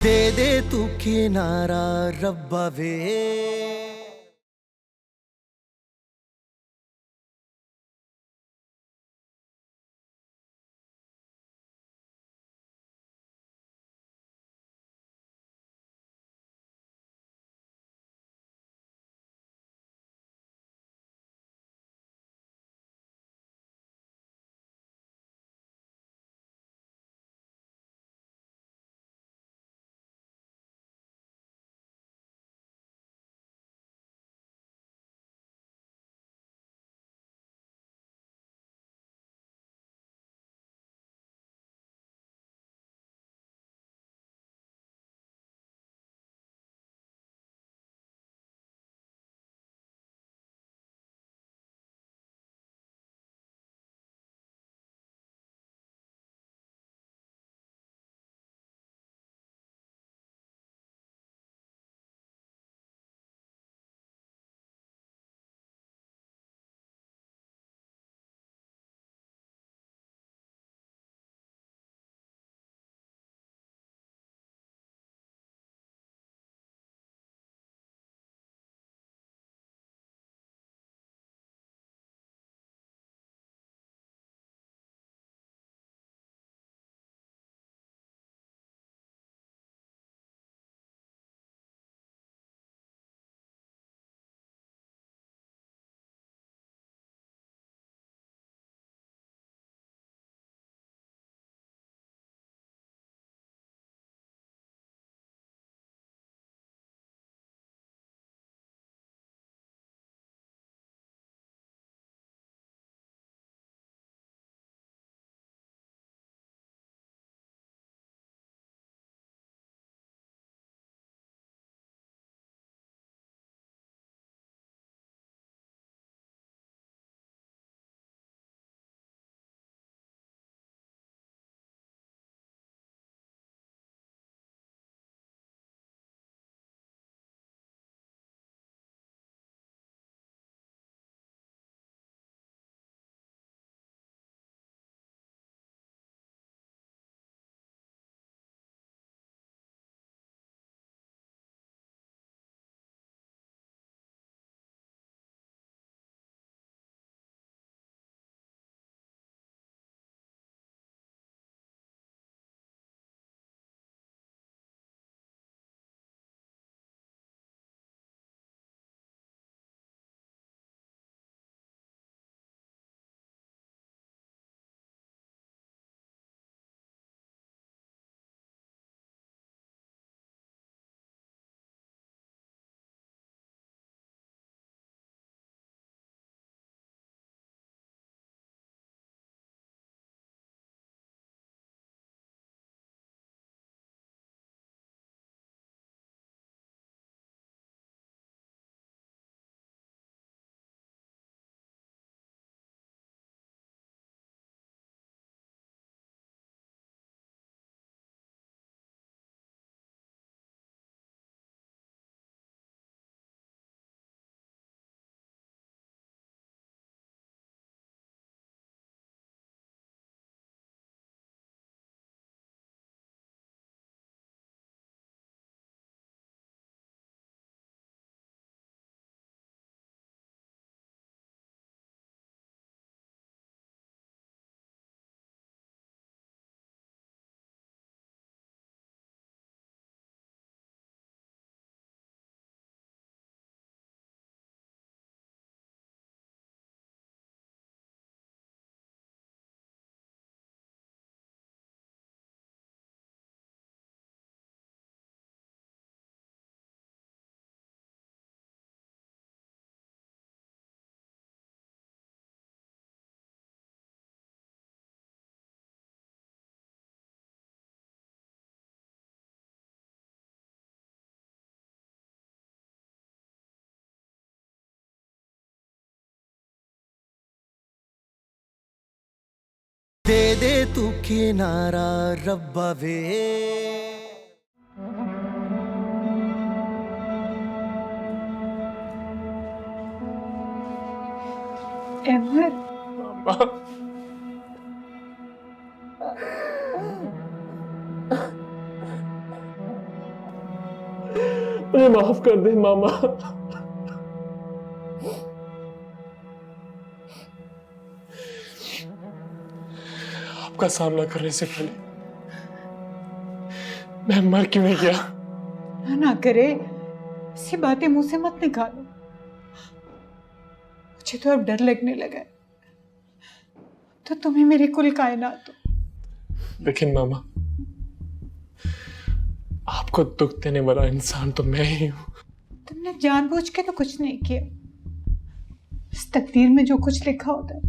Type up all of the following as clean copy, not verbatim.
दे दे तू किनारा रब्बा वे। दे दे तू किनारा रब्बा वे। Emre, Ama मुझे माफ कर दे मामा। आपका सामना करने से पहले मैं मर क्यों नहीं गया? ना करे, ऐसी बातें मुंह से मत निकालो। मुझे तो अब डर लगने लगा है। तो तुम्हें मेरी कुल कायनात हो। लेकिन मामा, आपको दुख देने वाला इंसान तो मैं ही हूं। तुमने जानबूझ के तो कुछ नहीं किया। इस तकदीर में जो कुछ लिखा होता है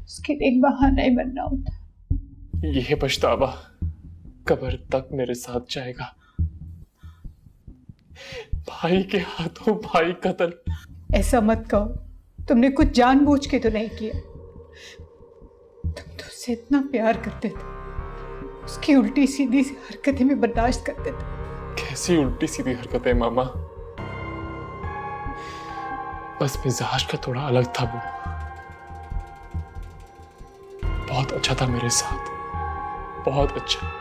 उसके लिए एक बहाना ही बनना होता है। यह पछतावा कब्र तक मेरे साथ जाएगा। भाई के हाथों भाई कत्ल। ऐसा मत कहो, तुमने कुछ जानबूझ के तो नहीं किया। तुम तो उससे इतना प्यार करते थे, उसकी उल्टी सीधी सी हरकतें भी बर्दाश्त करते थे। कैसी उल्टी सीधी हरकतें मामा? बस मिजाज का थोड़ा अलग था वो। बहुत अच्छा था मेरे साथ, बहुत अच्छा।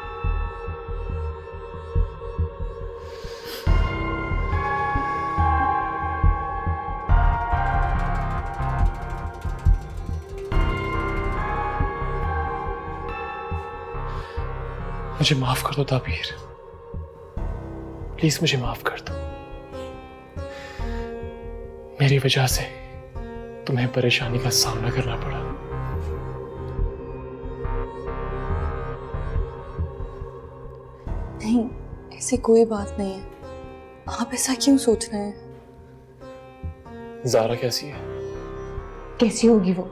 मुझे माफ कर दो ताबीर, प्लीज मुझे माफ कर दो। मेरी वजह से तुम्हें परेशानी का सामना करना पड़ा। नहीं, ऐसी कोई बात नहीं है। आप ऐसा क्यों सोच रहे हैं? ज़ारा कैसी है? कैसी होगी वो?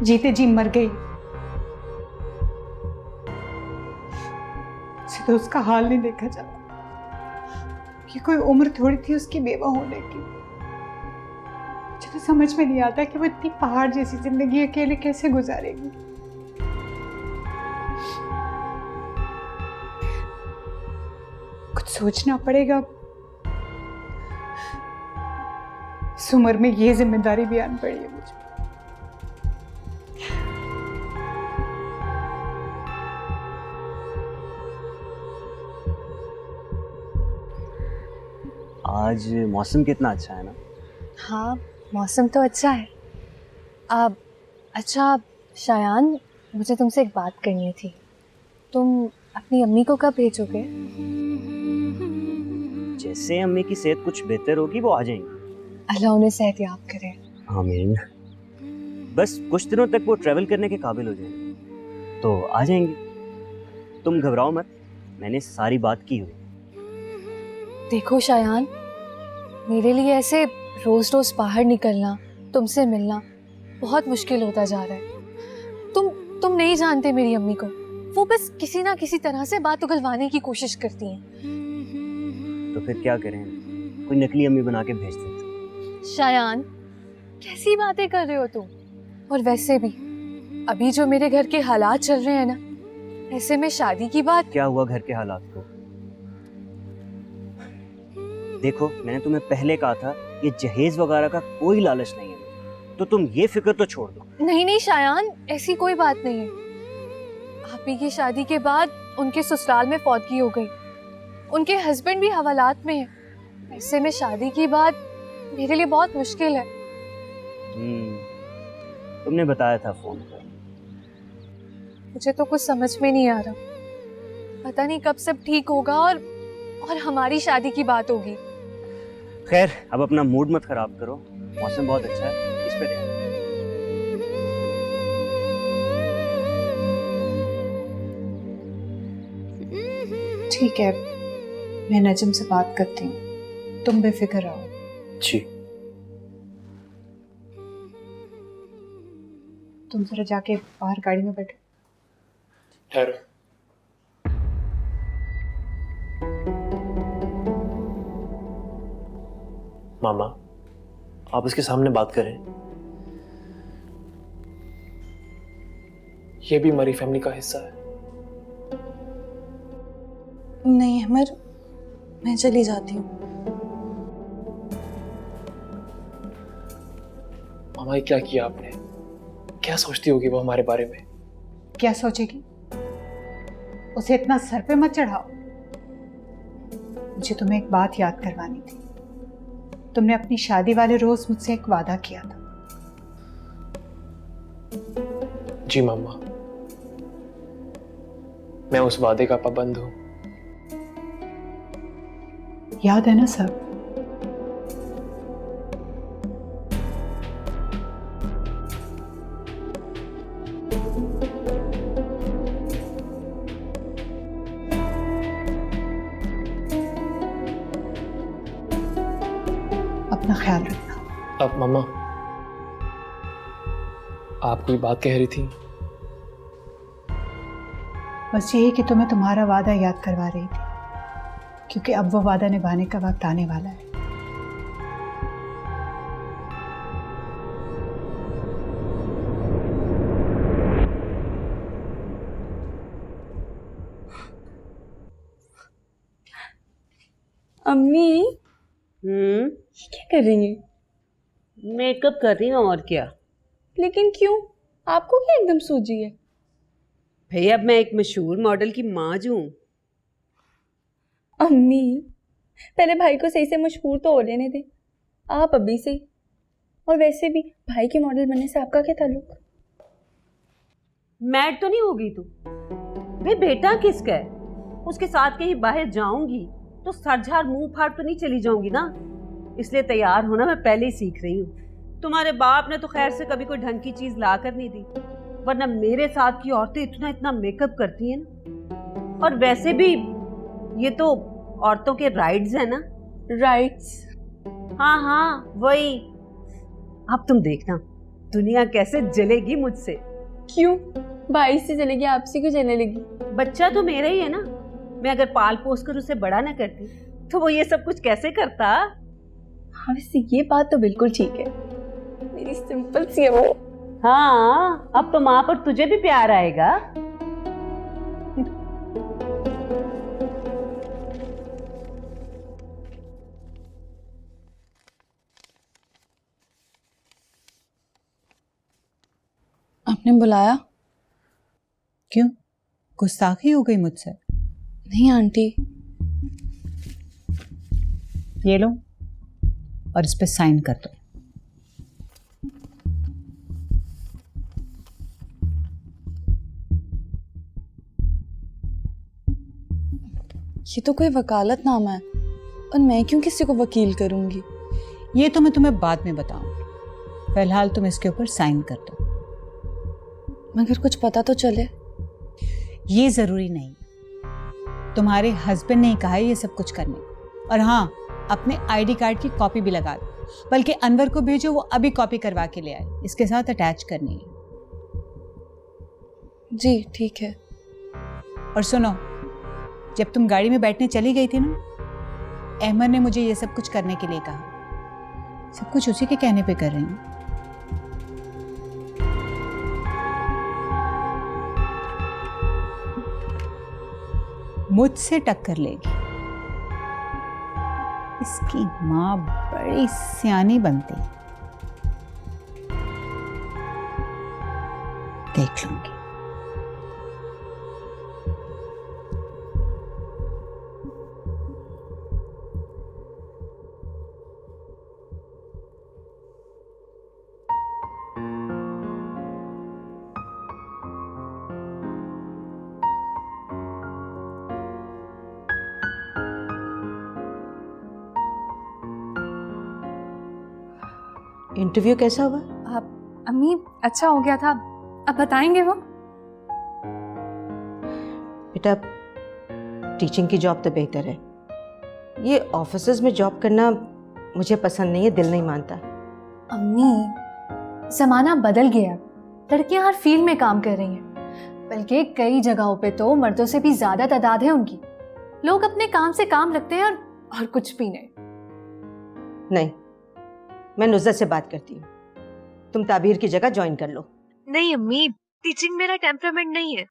जीते जी मर गई। उसे तो उसका हाल नहीं देखा जाता कि कोई उम्र थोड़ी थी उसकी बेवा होने की। मुझे तो समझ में नहीं आता कि वो इतनी पहाड़ जैसी जिंदगी अकेले कैसे गुजारेगी। कुछ सोचना पड़ेगा। इस उम्र में ये जिम्मेदारी भी आन पड़ी है मुझे। आज मौसम कितना अच्छा है ना? हाँ, मौसम तो अच्छा है। अब अच्छा शायान, मुझे तुमसे एक बात करनी थी। तुम अपनी अम्मी को कब भेजोगे? जैसे अम्मी की सेहत कुछ बेहतर होगी वो आ जाएंगी। अल्लाह उन्हें सेहत याब करे। आमीन। बस कुछ दिनों तक वो ट्रैवल करने के काबिल हो जाएंगे तो आ जाएंगी। तुम घबराओ मत, मैंने सारी बात की हुई। देखो शायान, मेरे लिए ऐसे रोज रोज बाहर निकलना, तुमसे मिलना बहुत मुश्किल होता जा रहा है। तुम नहीं जानते मेरी अम्मी को। वो बस किसी ना किसी तरह से बात उगलवाने की कोशिश करती हैं। तो फिर क्या करें, कोई नकली अम्मी बना के भेज देते। शायान, कैसी बातें कर रहे हो तुम? और वैसे भी अभी जो मेरे घर के हालात चल रहे हैं ना, ऐसे में शादी की बात। क्या हुआ घर के हालात को? देखो, मैंने तुम्हें पहले कहा था ये जहेज वगैरह का कोई लालच नहीं है, तो तुम ये फिक्र तो छोड़ दो। नहीं शायान, ऐसी कोई बात नहीं है। आपी की शादी के बाद उनके ससुराल में फौतगी हो गई। उनके हस्बैंड भी हवालात में है। ऐसे में शादी की बात मेरे लिए बहुत मुश्किल है। तुमने बताया था फोन पर। मुझे तो कुछ समझ में नहीं आ रहा। पता नहीं कब सब ठीक होगा और हमारी शादी की बात होगी। खैर, अब अपना मूड मत खराब करो, मौसम बहुत अच्छा है, इस पे ध्यान दो। ठीक है, मैं नजम से बात करती हूँ, तुम बेफिक्र रहो। जी। तुम जरा जाके बाहर गाड़ी में बैठो। ठहरो। मामा, आप उसके सामने बात करें। ये भी हमारी फैमिली का हिस्सा है। नहीं अमर, मैं चली जाती हूँ। मामा, ये क्या किया आपने? क्या सोचती होगी वो हमारे बारे में? क्या सोचेगी? उसे इतना सर पे मत चढ़ाओ। मुझे तुम्हें एक बात याद करवानी थी। तुमने अपनी शादी वाले रोज मुझसे एक वादा किया था। जी मम्मा, मैं उस वादे का पाबंद हूं। याद है ना सब? अपना ख्याल रखना। अब मम्मा, आप कोई बात कह रही थी? बस यही कि तुम्हें तुम्हारा वादा याद करवा रही थी, क्योंकि अब वो वादा निभाने का वक्त आने वाला है। अम्मी, ये क्या कर रही हैं? मेकअप कर रही हूँ और क्या। लेकिन क्यों? आपको क्या एकदम सूझी है? भैया अब मैं एक मशहूर मॉडल की माँ हूँ। अम्मी, पहले भाई को सही से मशहूर तो हो लेने दे, आप अभी से। और वैसे भी भाई के मॉडल बनने से आपका क्या ताल्लुक? मैड तो नहीं होगी तू? भाई बेटा किसका है? उसके साथ कहीं बाहर जाऊंगी तो सरझार मुंह फाड़ तो नहीं चली जाऊंगी ना, इसलिए तैयार होना मैं पहले ही सीख रही हूँ। तुम्हारे बाप ने तो खैर से कभी कोई ढंग की चीज ला कर नहीं दी, वरना मेरे साथ की औरतें इतना इतना मेकअप करती हैं ना। और वैसे भी ये तो औरतों के राइट्स है ना। राइट्स? हाँ हाँ वही। अब तुम देखना दुनिया कैसे जलेगी मुझसे। क्यों? भाई से जलेगी, आपसे क्यों जलने लगी? बच्चा तो मेरा ही है ना, मैं अगर पाल पोस कर उसे बड़ा ना करती तो वो ये सब कुछ कैसे करता। हाँ वैसे ये बात तो बिल्कुल ठीक है, मेरी सिंपल सी है वो। हाँ अब तो माँ पर तुझे भी प्यार आएगा। आपने बुलाया? क्यों, गुस्ताखी हो गई मुझसे? नहीं आंटी। ये लो और इस पे साइन कर दो। ये तो कोई वकालतनामा है, और मैं क्यों किसी को वकील करूंगी? ये तो मैं तुम्हें बाद में बताऊंगी, फिलहाल तुम इसके ऊपर साइन कर दो। मगर कुछ पता तो चले। ये जरूरी नहीं, तुम्हारे हस्बैंड ने कहा है ये सब कुछ करने। और हाँ, अपने आईडी कार्ड की कॉपी भी लगा दो, बल्कि अनवर को भेजो, वो अभी कॉपी करवा के ले आए, इसके साथ अटैच करनी है। जी ठीक है। और सुनो, जब तुम गाड़ी में बैठने चली गई थी ना, अहमद ने मुझे ये सब कुछ करने के लिए कहा। सब कुछ उसी के कहने पे कर रही हूँ। मुझसे टक्कर लेगी। इसकी माँ बड़ी सियानी बनती, देख लूंगी। इंटरव्यू कैसा हुआ? आप अम्मी, अच्छा हो गया था। अब बताएंगे वो? बेटा टीचिंग की जॉब तो बेहतर है, ये ऑफिसेज में जॉब करना मुझे पसंद नहीं है, दिल नहीं मानता। अम्मी, जमाना बदल गया, लड़कियां हर फील्ड में काम कर रही हैं, बल्कि कई जगहों पे तो मर्दों से भी ज्यादा तादाद है उनकी। लोग अपने काम से काम रखते हैं और कुछ भी नहीं। नहीं, मैं नुज़रत से बात करती हूँ, तुम ताबीर की जगह ज्वाइन कर लो। नहीं अम्मी, टीचिंग मेरा टेम्परामेंट नहीं है।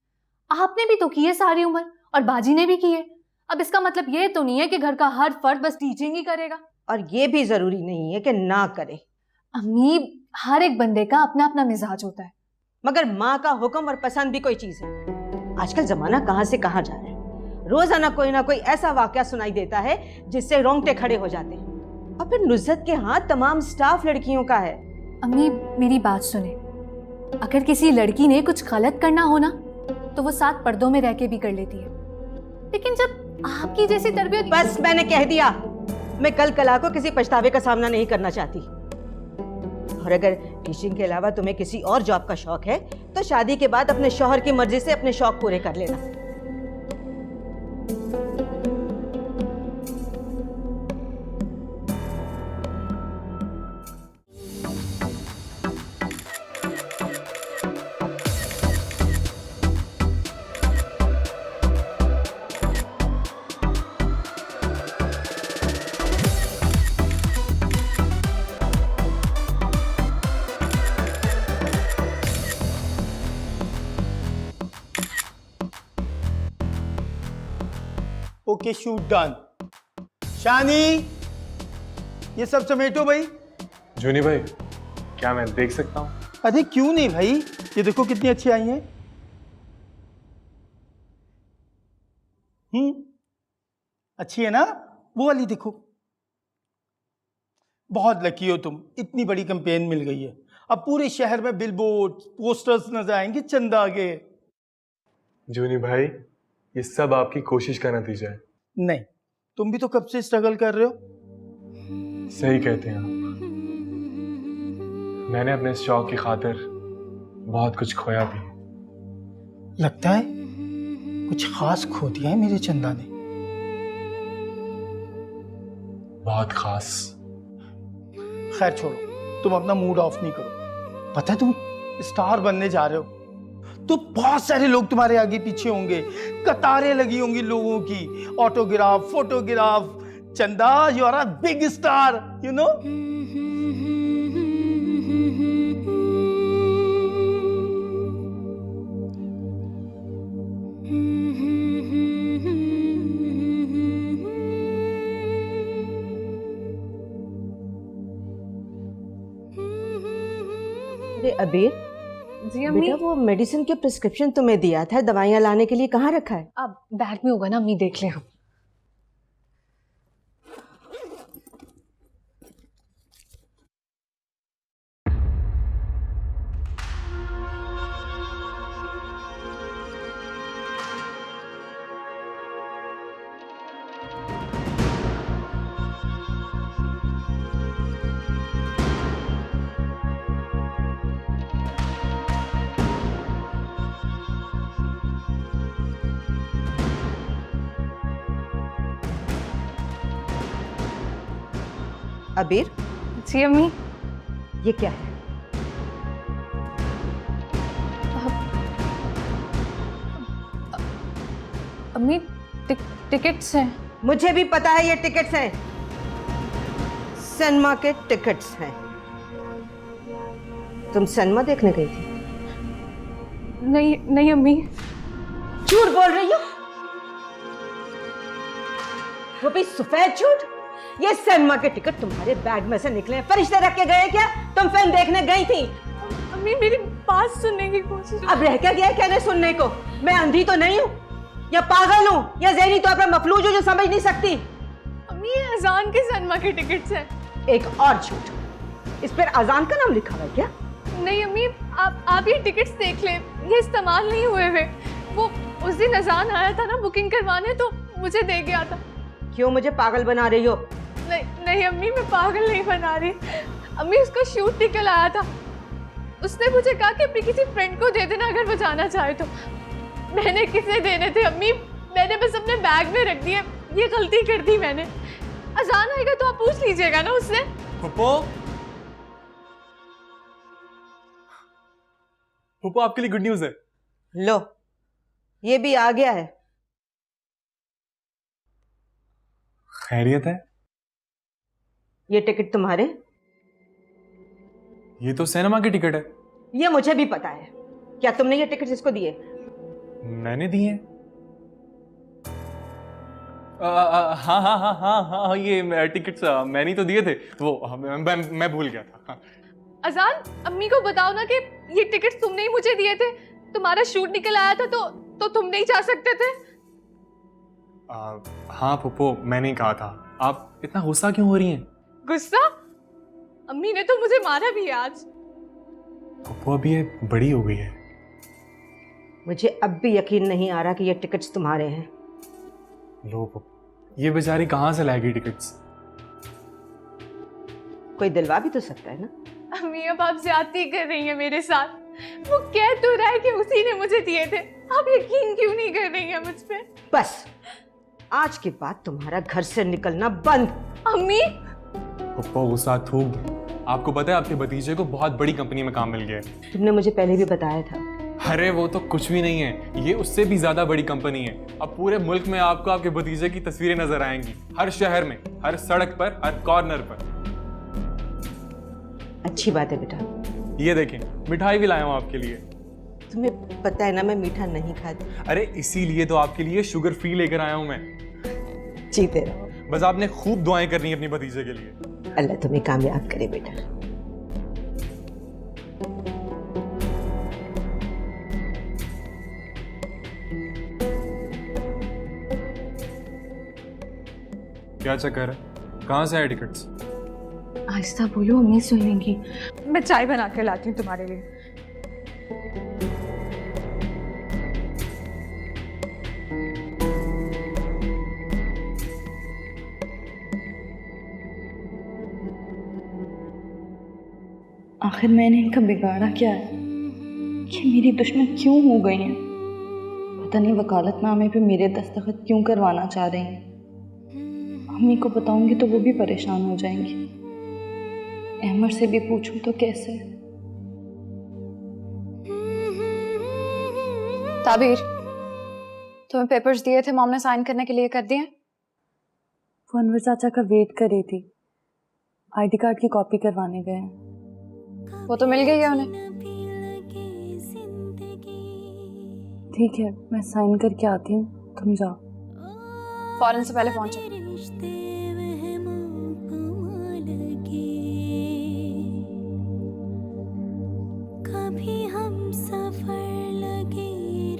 आपने भी तो की है सारी उम्र, और बाजी ने भी की है। अब इसका मतलब ये तो नहीं है कि घर का हर फर्द बस टीचिंग ही करेगा। और ये भी जरूरी नहीं है कि ना करे। अम्मी, हर एक बंदे का अपना अपना मिजाज होता है। मगर माँ का हुक्म और पसंद भी कोई चीज है। आजकल जमाना कहाँ से कहाँ जा रहा है। रोजाना कोई ना कोई ऐसा वाकया सुनाई देता है जिससे रोंगटे खड़े हो जाते हैं। और फिर नुसरत के हाथ तमाम स्टाफ लड़कियों का है। अम्मी मेरी बात सुने, अगर किसी लड़की ने कुछ गलत करना हो ना तो वो साथ पर्दों में रह के भी कर लेती है, लेकिन जब आपकी जैसी तरबियत। बस मैंने कह दिया, मैं कल कला को किसी पछतावे का सामना नहीं करना चाहती। और अगर टीचिंग के अलावा तुम्हें किसी और जॉब का शौक है तो शादी के बाद अपने शौहर की मर्जी से अपने शौक पूरे कर लेना। Okay, shoot done. शानी, ये सब समेटो भाई। जूनी भाई, क्या मैं देख सकता हूँ? अरे क्यों नहीं भाई, ये देखो कितनी अच्छी आई हैं। अच्छी है ना? वो वाली देखो। बहुत लकी हो तुम, इतनी बड़ी कैंपेन मिल गई है। अब पूरे शहर में बिलबोर्ड, पोस्टर्स नजर आएंगे चंदा आगे। जूनी भाई, ये सब आपकी कोशिश का नतीजा है। नहीं, तुम भी तो कब से स्ट्रगल कर रहे हो। सही कहते हैं आप। मैंने अपने इस शौक की खातिर बहुत कुछ खोया भी। लगता है कुछ खास खो दिया है मेरे चंदा ने। बहुत खास। खैर छोड़ो, तुम अपना मूड ऑफ नहीं करो। पता है तुम स्टार बनने जा रहे हो तो बहुत सारे लोग तुम्हारे आगे पीछे होंगे, कतारें लगी होंगी लोगों की, autograph, photograph. Chanda, you are a big star, you know. अरे अबीर जी अम्मी। बेटा, वो मेडिसिन के प्रिस्क्रिप्शन तुम्हें दिया था दवाइयाँ लाने के लिए, कहाँ रखा है? अब बैग में होगा ना अम्मी, देख ले हम। अबीर, जी अम्मी। ये क्या है? अम्मी टिकट्स हैं। मुझे भी पता है ये टिकट्स हैं, सिनेमा के टिकट्स हैं। तुम सिनेमा देखने गई थी? नहीं नहीं अम्मी। झूठ बोल रही हो, वो भी सफेद झूठ। ये सिनेमा के टिकट तुम्हारे बैग में से निकले, फरिश्ते रख के गए क्या? तुम फिल्म देखने गई थी? अम्मी मेरी बात सुनने की कोशिश। अब रह क्या गया कहने सुनने को? मैं अंधी तो नहीं हूँ, या पागल हूँ, या ज़हनी तौर पर मफलूज हूँ जो समझ नहीं सकती। अम्मी ये अजान के सिनेमा के टिकट्स हैं। एक और झूठ, इस पर अजान का नाम लिखा हुआ है क्या? नहीं अम्मी, आप ये टिकट्स देख ले, ये इस्तेमाल नहीं हुए हुए। वो उस दिन अजान आया था ना बुकिंग करवाने, तो मुझे दे गया था। क्यों मुझे पागल बना रही हो? नहीं अम्मी, मैं पागल नहीं बना रही। अम्मी उसका शूट निकल आया था, उसने मुझे कहा कि अपनी किसी फ्रेंड को दे देना अगर वो जाना चाहे तो। मैंने किसे देने थे अम्मी, मैंने बस अपने बैग में रख दिए। ये गलती कर दी मैंने। अजान आएगा तो आप पूछ लीजिएगा ना उससे। पुप्पो, आपके लिए गुड न्यूज है। लो, ये भी आ गया है। खैरियत है? ये टिकट तुम्हारे? ये तो सिनेमा की टिकट है। ये मुझे भी पता है। क्या तुमने ये टिकट इसको दिए? मैंने दिए हैं। हाँ हाँ हाँ हाँ हाँ, ये टिकट्स मैंने तो दिए थे। वो मैं भूल गया था। हाँ। अजान, अम्मी को बताओ ना कि ये टिकट्स तुमने ही मुझे दिए थे। तुम्हारा शूट निकल आया था तो तुम नहीं जा सकते थे। हाँ पुप्पो, मैंने ही कहा था। आप इतना गुस्सा क्यों हो रही हैं? गुस्सा? अम्मी ने तो मुझे मारा भी है आज। पुप्पो अभी ये बड़ी हो गई है। मुझे अब भी यकीन नहीं आ रहा कि ये टिकट्स तुम्हारे हैं। लो पुप्पो, ये बेचारी कहाँ से लाएगी टिकट्स? कोई दिलवा भी तो सकता है ना। अम्मी अब आप ज्यादती कर रही हैं मेरे साथ। वो कह तो रहा है कि उसी ने मुझे दिए थे, आप यकीन क्यों नहीं कर रही हैं मुझ पे? बस आज के बाद तुम्हारा घर से निकलना बंद। अम्मी पुप्पो गुस्सा थूक दो। आपको पता है आपके भतीजे को बहुत बड़ी कंपनी में काम मिल गया है। तुमने मुझे पहले भी बताया था। अरे वो तो कुछ भी नहीं है, ये उससे भी ज्यादा बड़ी कंपनी है। अब पूरे मुल्क में आपको आपके भतीजे की तस्वीरें नजर आएंगी, हर शहर में, हर सड़क पर, हर कॉर्नर पर। अच्छी बात है बेटा। ये देखें, मिठाई भी लाया हूं आपके लिए। तुम्हें पता है ना मैं मीठा नहीं खाती। अरे इसीलिए तो आपके लिए शुगर फ्री लेकर आया हूं मैं। जीते रहो। बस आपने खूब दुआएं करनी है अपनी भतीजे के लिए। अल्लाह तुम्हें कामयाब करे बेटा। क्या चक्कर है? कहाँ से आए टिकट्स? आहिस्ता बोलो, अम्मी सुन लेंगी। मैं चाय बना के लाती हूँ तुम्हारे लिए। आखिर मैंने इनका बिगाड़ा क्या है कि मेरी दुश्मन क्यों हो गई हैं? पता नहीं वकालतनामे पे मेरे दस्तखत क्यों करवाना चाह रही हैं। अम्मी को बताऊंगी तो वो भी परेशान हो जाएंगी। अहमद से भी पूछूं तो कैसे? ताबीर, तुम्हें पेपर्स दिए थे मॉम ने साइन करने के लिए, कर दिए? वो अनवर चाचा का वेट कर रही थी, आईडी कार्ड की कॉपी करवाने गए हैं। वो तो मिल गई है उन्हें। ठीक है, मैं साइन करके आती हूँ, तुम जाओ। फौरन से पहले पहुंचो। कभी हम सफर लगे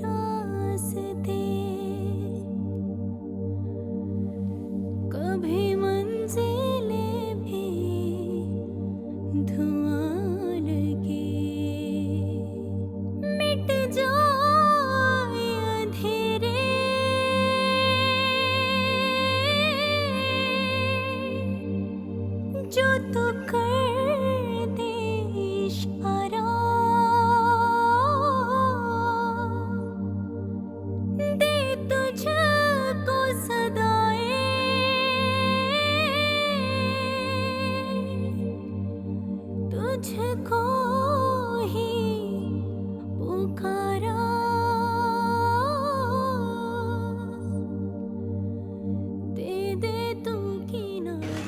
रास्ते, कभी मंजिलें भी धुआं लगे, मिट जाए अंधेरे, जो तू कर दे इशारा, दे तुझको सदाएं, तुझको ही पुकारा, दे दे तू किनारा।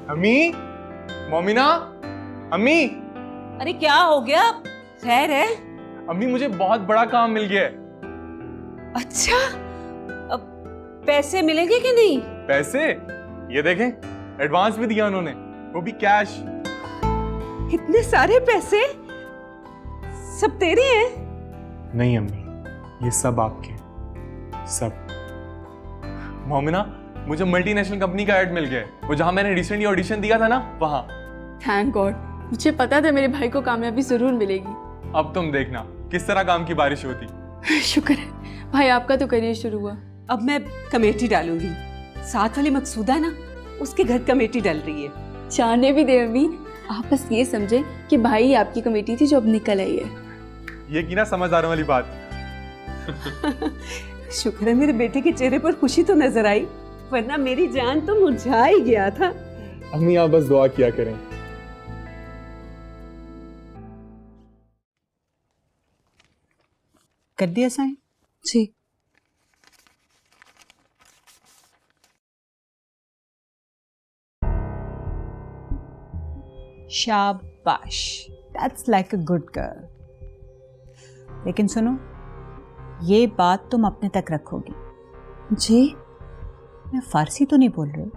अम्मी, मोमिना, अम्मी, अरे क्या हो गया? खैर है? अम्मी मुझे बहुत बड़ा काम मिल गया है। अच्छा, अब पैसे मिलेंगे कि नहीं? पैसे? ये देखें, एडवांस भी दिया उन्होंने, वो भी कैश। इतने सारे पैसे सब तेरे हैं? नहीं अम्मी, ये सब आपके, सब। मोमिना, मुझे मल्टीनेशनल कंपनी का ऐड मिल गया है, वो जहां मैंने रिसेंटली ऑडिशन दिया था ना, वहां। थैंक गॉड, मुझे पता था मेरे भाई को कामयाबी जरूर मिलेगी। अब तुम देखना किस तरह काम की बारिश होती। शुक्र है भाई, आपका तो करियर शुरू हुआ। अब मैं कमेटी डालूंगी। साथ वाली मकसूदा ना, उसके घर कमेटी डल रही है। जाने भी दे अम्मी, आप बस ये समझे कि भाई ही आपकी कमेटी थी जो अब निकल आई है। ये की ना समझदारों वाली बात। शुक्र है मेरे बेटे के चेहरे पर खुशी तो नजर आई, वरना मेरी जान तो मुरझा ही गया था। अम्मी आप बस दुआ किया करें। कर दिया साइन? जी। शाबाश, that's like a good girl. लेकिन सुनो, ये बात तुम अपने तक रखोगी। जी? मैं फारसी तो नहीं बोल रही?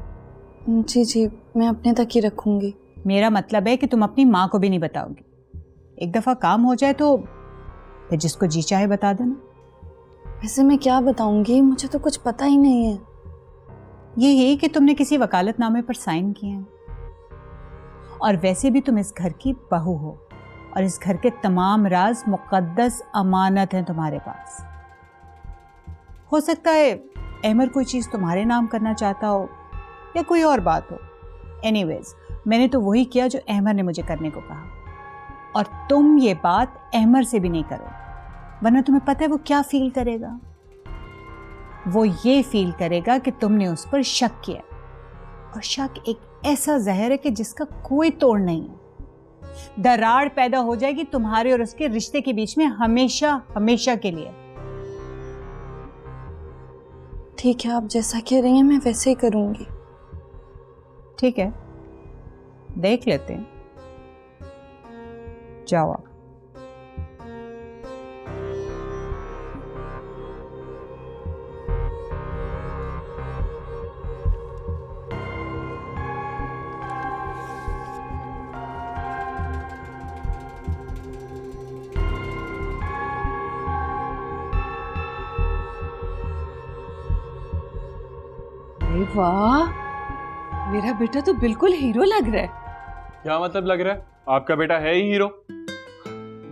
जी जी, मैं अपने तक ही रखूंगी। मेरा मतलब है कि तुम अपनी माँ को भी नहीं बताओगी। एक दफ़ा काम हो जाए तो फिर जिसको जी चाहे बता देना। वैसे मैं क्या बताऊंगी, मुझे तो कुछ पता ही नहीं है। ये है कि तुमने किसी वकालतनामे पर साइन किए हैं, और वैसे भी तुम इस घर की बहू हो और इस घर के तमाम राज मुकद्दस अमानत हैं तुम्हारे पास। हो सकता है अहमर कोई चीज़ तुम्हारे नाम करना चाहता हो या कोई और बात हो। एनीवेज, मैंने तो वही किया जो अहमर ने मुझे करने को कहा, और तुम ये बात अहमर से भी नहीं करो, वरना तुम्हें पता है वो क्या फील करेगा। वो ये फील करेगा कि तुमने उस पर शक किया, और शक एक ऐसा जहर है कि जिसका कोई तोड़ नहीं है। दरार पैदा हो जाएगी तुम्हारे और उसके रिश्ते के बीच में, हमेशा हमेशा के लिए। ठीक है, आप जैसा कह रही हैं मैं वैसे ही करूंगी। ठीक है, देख लेते हैं। जाओ आप। अरे वाह, मेरा बेटा तो बिल्कुल हीरो लग रहा है। क्या मतलब लग रहा है? आपका बेटा है ही हीरो।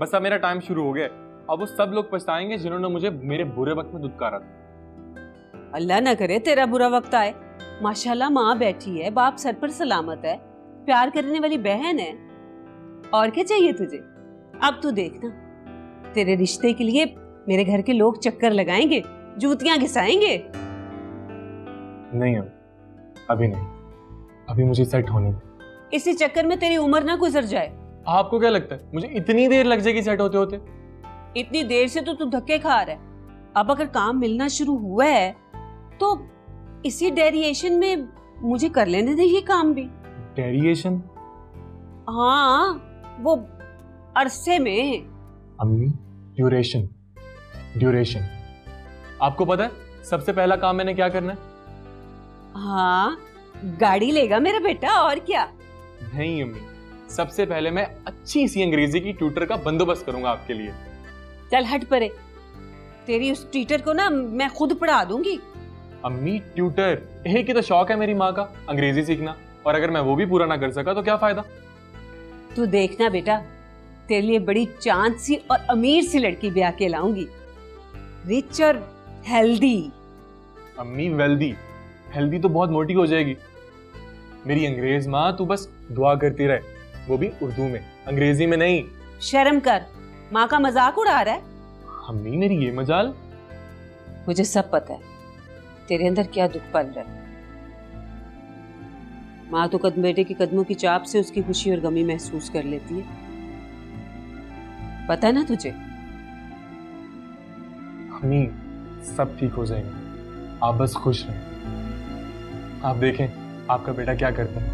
बस अब मेरा टाइम शुरू हो गया। अब वो सब लोग पछताएंगे जिन्होंने मुझे मेरे बुरे वक्त में दुत्कारा था। अल्लाह ना करे तेरा बुरा वक्त आए। माशाल्लाह माँ बैठी है, बाप सर पर सलामत है, प्यार करने वाली बहन है, और क्या चाहिए तुझे? अब तू देखना, तेरे रिश्ते के लिए मेरे घर के लोग चक्कर लगाएंगे, जूतियां घिसाएंगे। नहीं अभी नहीं, अभी मुझे सेट होने दो। इसी चक्कर में तेरी उम्र ना गुजर जाए। आपको क्या लगता है मुझे इतनी देर लग जाएगी सेट होते होते? इतनी देर से तो तू धक्के खा रहा है। अब अगर काम मिलना शुरू हुआ है तो इसी डेरिएशन में मुझे कर लेने दे ये काम भी। डेरिएशन? हाँ, वो अरसे में। अम्मी, ड्यूरेशन। ड्यूरेशन आपको पता है सबसे पहला काम मैंने क्या करना है? हाँ, गाड़ी लेगा मेरा बेटा, और क्या। नहीं अम्मी, सबसे पहले मैं अच्छी सी अंग्रेजी की ट्यूटर का बंदोबस्त करूंगा आपके लिए। चल हट परे, तेरी उस ट्यूटर को ना मैं खुद पढ़ा दूंगी। अम्मी, ट्यूटर एक ही तो शौक है मेरी माँ का, अंग्रेजी सीखना, और अगर मैं वो भी पूरा ना कर सका तो क्या फायदा। तू देखना बेटा, तेरे लिए बड़ी चांद सी और अमीर सी लड़की ब्याह के लाऊंगी, रिच और हेल्दी। अम्मी, वेल्दी? हेल्दी तो बहुत मोटी हो जाएगी। मेरी अंग्रेज माँ, तू बस दुआ करती रहे, वो भी उर्दू में, अंग्रेजी में नहीं। शर्म कर, माँ का मजाक उड़ा रहा है। अम्मी, मेरी ये मजाल। मुझे सब पता है तेरे अंदर क्या दुख पल रहा है। माँ तो बेटे के कदमों की चाप से उसकी खुशी और गमी महसूस कर लेती है, पता है ना तुझे। अम्मी, सब ठीक हो जाएगा, आप बस खुश रहें। आप देखें आपका बेटा क्या करता है।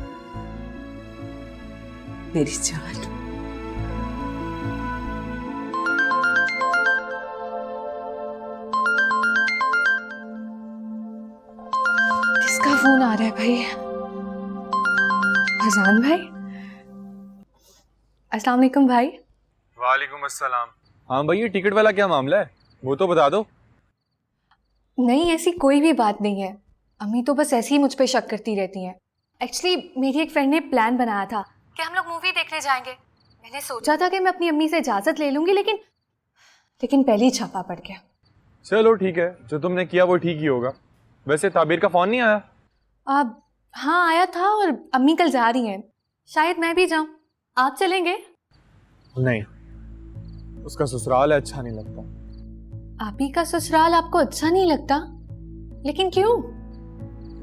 मेरी जान। किसका फोन आ रहा है भाई? अजान भाई? अस्सलाम वालेकुम भाई। वालेकुम अस्सलाम। हाँ भाई, ये टिकट वाला क्या मामला है, वो तो बता दो। नहीं, ऐसी कोई भी बात नहीं है। अम्मी तो बस ऐसे ही मुझ पे शक करती रहती हैं। एक्चुअली मेरी एक फ्रेंड ने प्लान बनाया था कि हम लोग मूवी देखने जाएंगे। मैंने सोचा था कि मैं अपनी अम्मी से इजाज़त ले लूँगी, लेकिन पहले ही छापा पड़ गया। चलो ठीक है, जो तुमने किया वो ठीक ही होगा। वैसे ताबीर का फोन नहीं आया? अब हाँ आया था, और अम्मी कल जा रही हैं, शायद मैं भी जाऊँ। आप चलेंगे? नहीं, उसका ससुराल है, अच्छा नहीं लगता। आप ही का ससुराल आपको अच्छा नहीं लगता? लेकिन क्यों?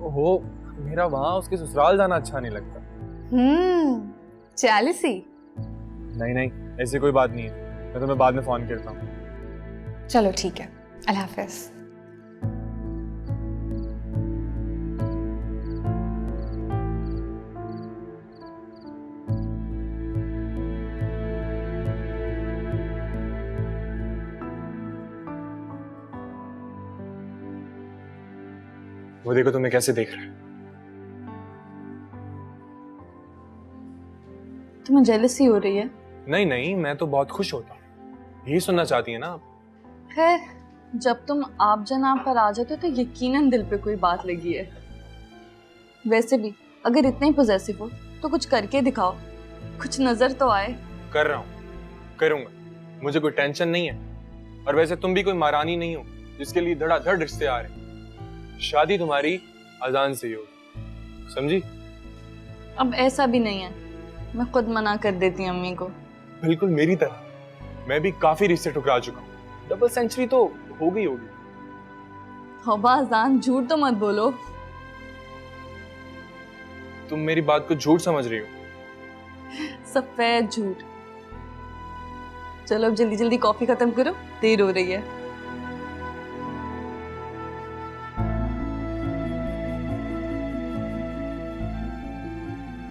ओहो, मेरा वहाँ उसके ससुराल जाना अच्छा नहीं लगता। जेलसी? नहीं नहीं, ऐसी कोई बात नहीं है, मैं तुम्हें बाद में फोन करता हूँ। चलो ठीक है, अल्लाह हाफिज। वो देखो तुम्हें कैसे देख रहा है। तुम्हें जेलसी हो रही है? नहीं नहीं, मैं तो बहुत खुश होता हूँ। यही सुनना चाहती है ना आप? खैर, जब तुम आप जनाब पर आ जाते हो तो यकीनन दिल पे कोई बात लगी है। वैसे भी अगर इतने ही पॉजेसिव हो तो कुछ करके दिखाओ, कुछ नजर तो आए। कर रहा हूँ, करूंगा, मुझे कोई टेंशन नहीं है। और वैसे तुम भी कोई महारानी नहीं हो जिसके लिए धड़ाधड़ रिश्ते आ रहे। शादी तुम्हारी अजान से ही होगी, समझी? अब ऐसा भी नहीं है, मैं खुद मना कर देती हूँ अम्मी को। बिल्कुल मेरी तरह मैं भी काफी रिश्ते ठुकरा चुका हूँ। डबल सेंचुरी तो हो गई होगी। हौबा अजान, झूठ तो मत बोलो। तुम मेरी बात को झूठ समझ रही हो। सफेद झूठ। चलो अब जल्दी जल्दी कॉफी खत्म करो, देर हो रही है।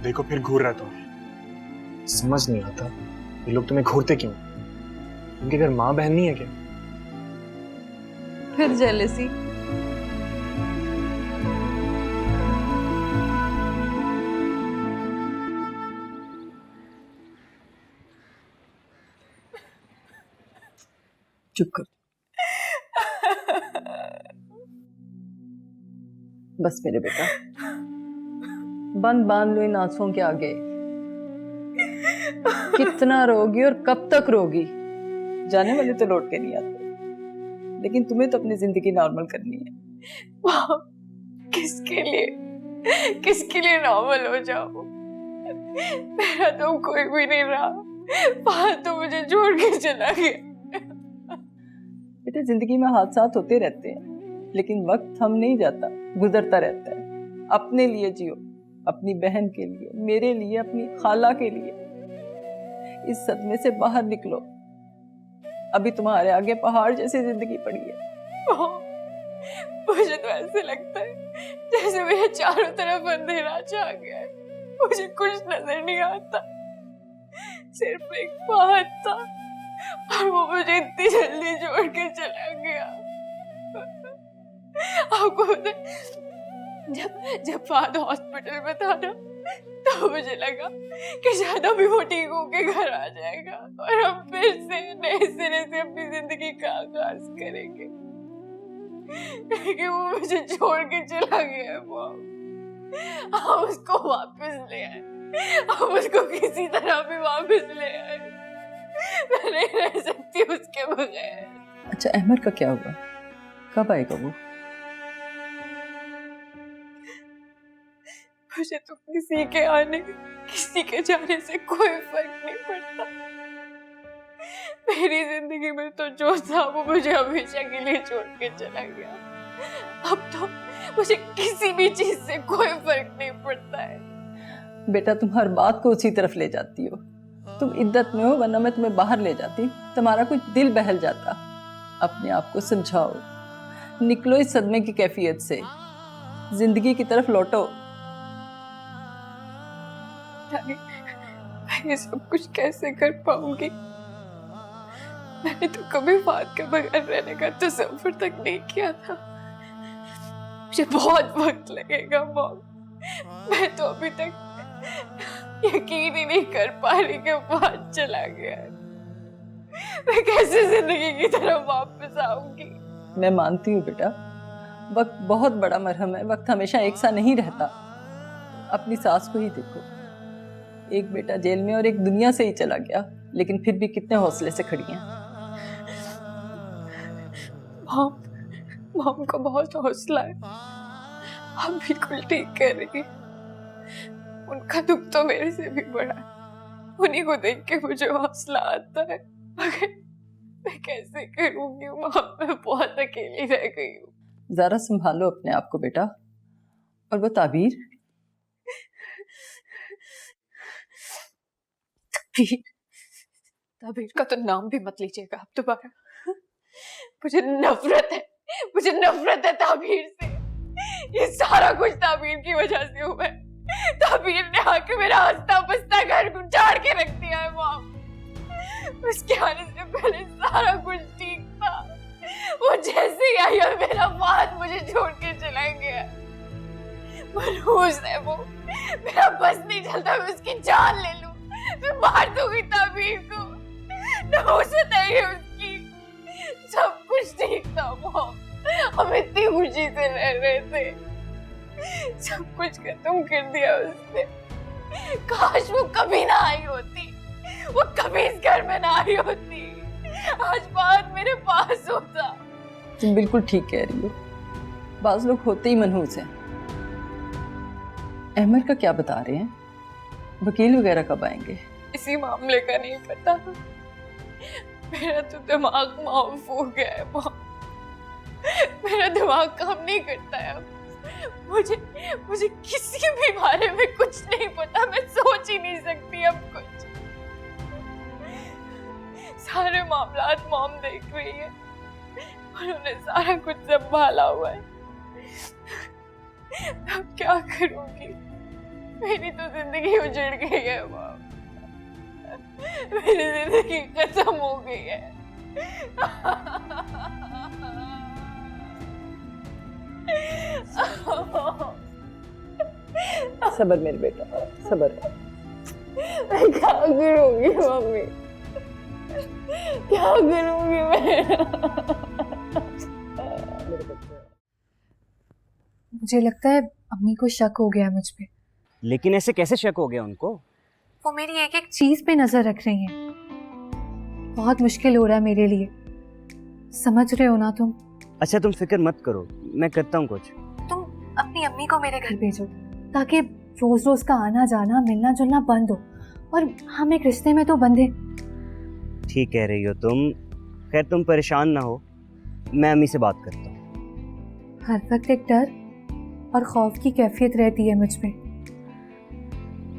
देखो फिर घूर रहा तुम्हें। समझ नहीं आता ये लोग तुम्हें घूरते क्यों? उनके घर माँ बहन नहीं है क्या? फिर जेलसी। चुप कर। बस मेरे बेटा, बांध लो इन आंसुओं के आगे। कितना रोगी और कब तक रोगी? जाने वाले तो लौट के नहीं आते, लेकिन तुम्हें तो अपनी जिंदगी नॉर्मल करनी है। किसके लिए नॉर्मल हो जाओ? मेरा तो कोई भी नहीं रहा, वहां तो मुझे छोड़ के चला गया। बेटा, जिंदगी में हादसा होते रहते हैं, लेकिन वक्त हम नहीं जाता, गुजरता रहता है। अपने लिए जियो, अपनी बहन के लिए, मेरे लिए, अपनी खाला के लिए। इस सदमे से बाहर निकलो। अभी तुम्हारे आगे पहाड़ जैसी जिंदगी पड़ी है। मुझे तो ऐसे लगता है जैसे मेरे चारों तरफ अंधेरा छा गया है। मुझे कुछ नजर नहीं आता, सिर्फ एक पहाड़ था और वो मुझे इतनी जल्दी छोड़ के चला गया। आपको जब फाद हॉस्पिटल में था ना, तो मुझे लगा कि शायद अभी वो ठीक होके घर आ जाएगा और हम फिर से नए सिरे से अपनी जिंदगी का आगाज करेंगे। लेकिन वो मुझे छोड़ के चला गया। हम उसको वापस ले आए, हम उसको किसी तरह भी वापस ले आए। मैं नहीं रह सकती उसके बगैर। अच्छा, अहमद का क्या हुआ? कब आएगा वो? मुझे तो किसी के आने किसी के जाने से कोई फर्क नहीं पड़ता। मेरी जिंदगी में तो जो था वो मुझे हमेशा के लिए छोड़ के चला गया। अब तो मुझे किसी भी चीज से कोई फर्क नहीं पड़ता है। बेटा, तुम हर बात को उसी तरफ ले जाती हो। तुम इद्दत में हो, वरना मैं तुम्हें बाहर ले जाती, तुम्हारा कुछ दिल बहल जाता। अपने आप को समझाओ, निकलो इस सदमे की कैफियत से, जिंदगी की तरफ लौटो। मैं ये सब कुछ कैसे कर पाऊंगी? मैंने तो कभी बात के बगैर रहने का तसव्वुर तक नहीं किया था। मुझे बहुत वक्त लगेगा मॉम। मैं तो अभी तक यकीन ही नहीं कर पा रही कि बात चला गया। मैं कैसे जिंदगी की तरफ वापस आऊंगी? मैं मानती हूँ बेटा, वक्त बहुत बड़ा मरहम है। वक्त हमेशा एक सा नहीं रहता। अपनी सास को ही देखो, एक बेटा जेल में और एक दुनिया से ही चला गया, लेकिन फिर भी कितने हौसले से खड़ी हैं। मॉम को बहुत हौसला है, आप बिल्कुल ठीक कह रही है। उनका दुख तो मेरे से भी बड़ा है। उन्हीं को देख के मुझे हौसला आता है, मगर मैं कैसे करूंगी मॉम? मैं बहुत अकेली रह गई हूँ। जरा संभालो अपने आप को बेटा। और वो ताबीर ताबीर का तो नाम भी मत लीजिएगा आप दोबारा। मुझे नफरत है ताबीर से। ये सारा कुछ ताबीर की वजह से हुआ है। ताबीर ने आके मेरा हंसता बसता घर उजाड़ के रख दिया है मॉम। उसके आने से पहले सारा कुछ ठीक था। वो जैसे ही आई और मेरा फाद मुझे छोड़ के चला गया। मनहूस है वो, मेरा बस नहीं चलता मैं उसकी जान ले लूं। मैं मार दूंगी तभी को, नहुसत है उसकी। सब कुछ ठीक था मॉम, हम इतनी खुशी से रह रहे थे, सब कुछ खत्म कर दिया उसने। काश वो कभी ना आई होती, वो कभी इस घर में ना आई होती, आज बात मेरे पास होता। तुम बिल्कुल ठीक कह रही हो, बाज लोग होते ही मनहूस हैं। अहमद का क्या बता रहे हैं? वकील वगैरह कब आएंगे? इसी मामले का नहीं पता, मेरा तो दिमाग माफ हो गया है मॉम, मेरा दिमाग काम नहीं करता है अब। मुझे किसी भी बारे में कुछ नहीं पता, मैं सोच ही नहीं सकती अब कुछ। सारे मामलात मॉम देख रही है, उन्होंने सारा कुछ संभाला हुआ है। अब क्या करूंगी? मेरी तो जिंदगी उजड़ गई है मॉम, मेरी जिंदगी खत्म हो गई है। सबर मेरे बेटा, सबर। मैं क्या करूंगी मम्मी, क्या करूंगी मैं? मुझे लगता है अम्मी को शक हो गया मुझ पे। लेकिन ऐसे कैसे शक हो गया उनको? वो मेरी एक एक चीज पे नजर रख रही हैं। बहुत मुश्किल हो रहा है मेरे लिए, समझ रहे हो ना तुम? अच्छा तुम फिक्र मत करो, मैं करता हूँ कुछ। तुम अपनी अम्मी को मेरे घर भेजो ताकि रोज रोज का आना जाना मिलना जुलना बंद हो, और हम एक रिश्ते में तो बंधे। ठीक कह रही हो तुम। खैर तुम परेशान ना हो, मैं अम्मी से बात करता हूँ। हर वक्त एक डर और खौफ की कैफियत रहती है मुझ पे।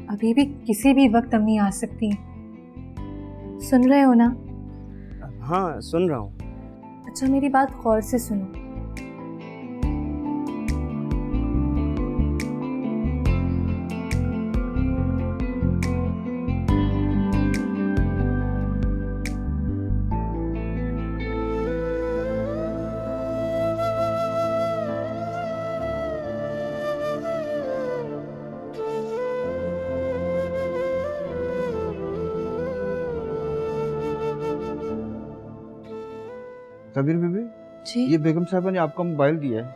अभी भी किसी भी वक्त अम्मी आ सकती हैं। सुन रहे हो ना? हाँ सुन रहा हूँ। अच्छा मेरी बात गौर से सुनो। कबीर बीबी जी ये बेगम साहबा ने आपका मोबाइल दिया है।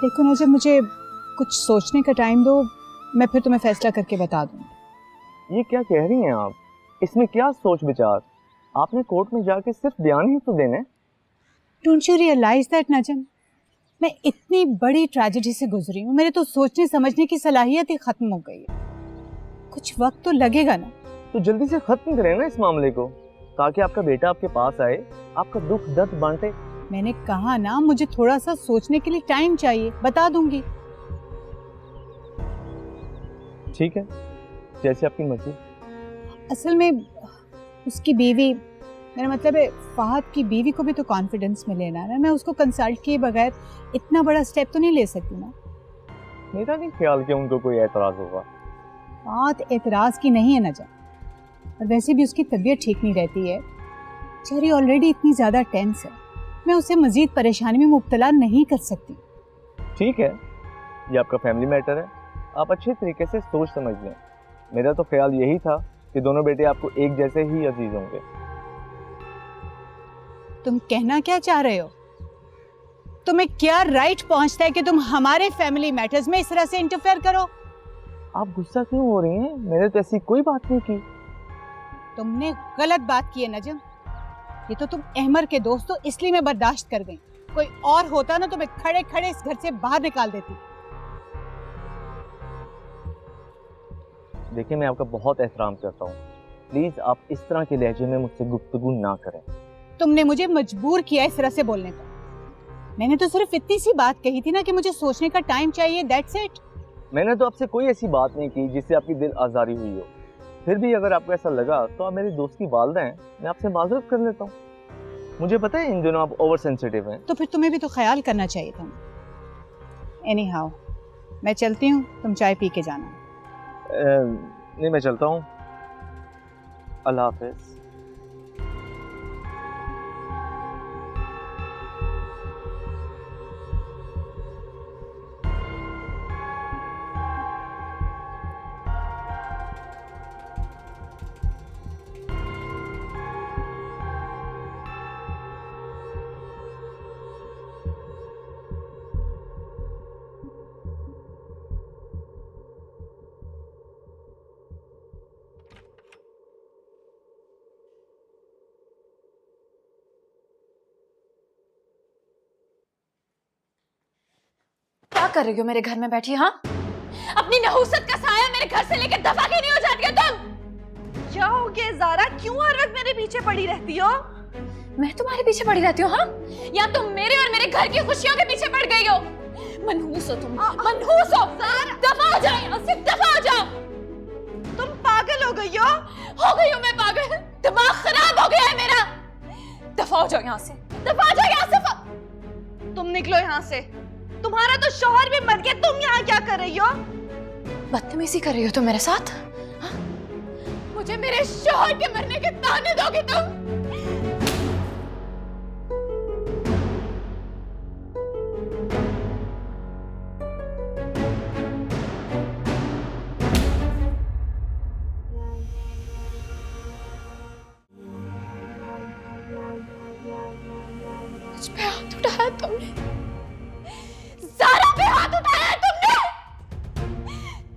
देखो ना, जब मुझे कुछ सोचने का टाइम दो, मैं फिर तुम्हें फैसला करके बता दूंगी। ये क्या कह रही हैं आप? इसमें क्या सोच विचार? आपने कोर्ट में जाके सिर्फ बयान ही तो देने। डोंट यू रियलाइज दैट नजम, मैं इतनी बड़ी ट्रेजेडी से गुजरी हूँ, मेरे तो सोचने समझने की सलाहियत ही खत्म हो गई है। कुछ वक्त तो लगेगा ना। तो जल्दी से खत्म करें ना इस मामले को, ताकि आपका बेटा आपके पास आए, आपका दुख दर्द बांटे। मैंने कहा ना, मुझे थोड़ा सा सोचने के लिए टाइम चाहिए, बता दूंगी। ठीक है, जैसे आपकी मर्जी। असल में उसकी बीवी, मेरा मतलब है फहद की बीवी को भी तो कॉन्फिडेंस में लेना है ना। मैं उसको कंसल्ट किए बगैर इतना बड़ा स्टेप तो नहीं ले सकती ना। मेरा नहीं ख्याल कि उनको कोई एतराज होगा। बात एतराज की नहीं है नजर, और वैसे भी उसकी तबीयत ठीक नहीं रहती है। बेचारी ऑलरेडी इतनी ज़्यादा टेंस है, मैं उसे मजीद परेशानी में मुब्तला नहीं कर सकती। ठीक है, ये आपका फैमिली मैटर है, आप अच्छे तरीके से सोच समझ लें। मेरा तो ख्याल यही था कि दोनों बेटे आपको एक जैसे ही अजीज होंगे। तुम कहना क्या चाह रहे हो? तुम्हें क्या राइट पहुंचता है कि तुम हमारे फैमिली मैटर्स में इस तरह से इंटरफेयर करो? आप गुस्सा क्यों हो रही हैं? मैंने तो ऐसी कोई बात नहीं की। तुमने गलत बात की है नजम। ये तो तुम अहमर के दोस्त हो, इसलिए मैं बर्दाश्त कर गई। कोई और होता ना तो मैं खड़े खड़े इस घर से बाहर निकाल देती। देखिए, मैं आपका बहुत एहतराम करता हूँ, प्लीज आप इस तरह के लहजे में मुझसे गुफ्तगू ना करें। तुमने मुझे मजबूर किया इस तरह से बोलने को। मैंने तो सिर्फ इतनी सी बात कही थी ना कि मुझे सोचने का टाइम चाहिए, दैट्स इट। मैंने तो आपसे कोई ऐसी बात नहीं की जिससे आपकी दिल आजारी हुई हो। फिर भी अगर आपको ऐसा लगा तो आप मेरे दोस्त की वालिदा हैं, मैं आपसे माजरत कर लेता हूँ। मुझे पता है इन दिनों आप ओवर सेंसिटिव हैं। तो फिर तुम्हें भी तो ख्याल करना चाहिए था। एनी हाउ, मैं चलती हूँ, तुम चाय पी के जाना। नहीं, मैं चलता हूँ। अल्लाह हाफिज। कर रही हो मेरे घर में बैठी? हाँ, अपनी नहुसत का साया मेरे घर से लेकर दफा क्यों नहीं हो जाती हो तुम? क्या हो गया ज़ारा, क्यों हर वक्त मेरे पीछे पड़ी रहती हो? मैं तुम्हारे पीछे पड़ी रहती हूँ? हाँ, या तुम मेरे और मेरे घर की खुशियों के पीछे पड़ गई हो? मनहूस हो तुम, मनहूस हो। दफा हो जाओ यहाँ से, दफा हो जाओ। तुम पागल हो गई हो? हो गई हूँ मैं पागल, दिमाग खराब हो गया है मेरा। दफा हो जाओ यहाँ से, दफा हो जाओ यहाँ से। तुम निकलो यहाँ से, तुम्हारा तो शौहर भी मर गया, तुम यहाँ क्या कर रही हो? बदतमीजी कर रही हो तुम मेरे साथ? हाँ? मुझे मेरे शौहर के मरने के ताने दोगे तुम? मुझ पे हाथ उठाया तुमने, ज़ारा पे हाथ उठाया है तुमने।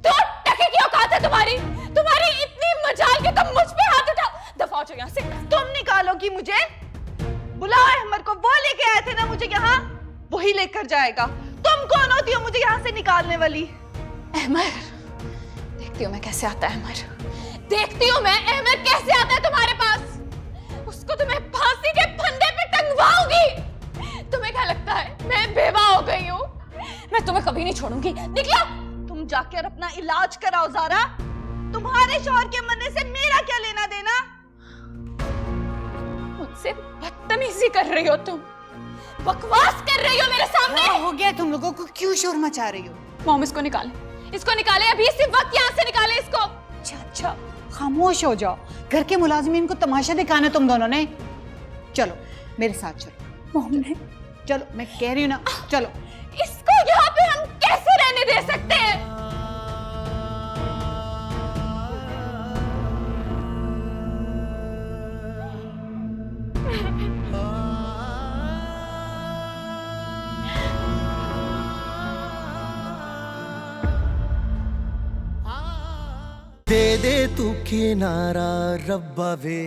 तो टके की औकात है तुम्हारी, तुम्हारी इतनी मजाल कि तुम मुझ पे हाथ उठाओ। दफा हो जाओ यहाँ से। तुम निकालोगी मुझे? बुलाओ अहमद को, वो लेके आए थे ना मुझे यहाँ, वही लेकर जाएगा। तुम कौन होती हो मुझे यहाँ से निकालने वाली? अहमद, देखती हूँ मैं कैसे आता है अहमद, देखती हूँ मैं अहमद कैसे आता है तुम्हारे पास। उसको तुम्हें फांसी के फंदे पे टंगवाऊंगी। तुम्हें क्या लगता है मैं बेवा हो गई हूँ? मैं तुम्हें कभी नहीं छोड़ूंगी। निकलो। तुम जाकर अपना इलाज कराओ ज़ारा, तुम्हारे शौहर के मरने से मेरा क्या लेना देना? मुझसे बदतमीजी कर रही हो तुम, बकवास कर रही हो मेरे सामने। क्या हो गया तुम लोगों को, क्यों शोर मचा रही हो? मॉम, इसको निकाले, इसको निकाले अभी, इसी वक्त यहाँ से निकाले इसको। अच्छा, खामोश हो जाओ। घर के मुलाजिमीन को तमाशा दिखाना तुम दोनों ने। चलो मेरे साथ चलो। मॉम ने, चलो, मैं कह रही हूँ ना, चलो। इसको यहाँ पे हम कैसे रहने दे सकते हैं? दे दे तू किनारा रब्बा वे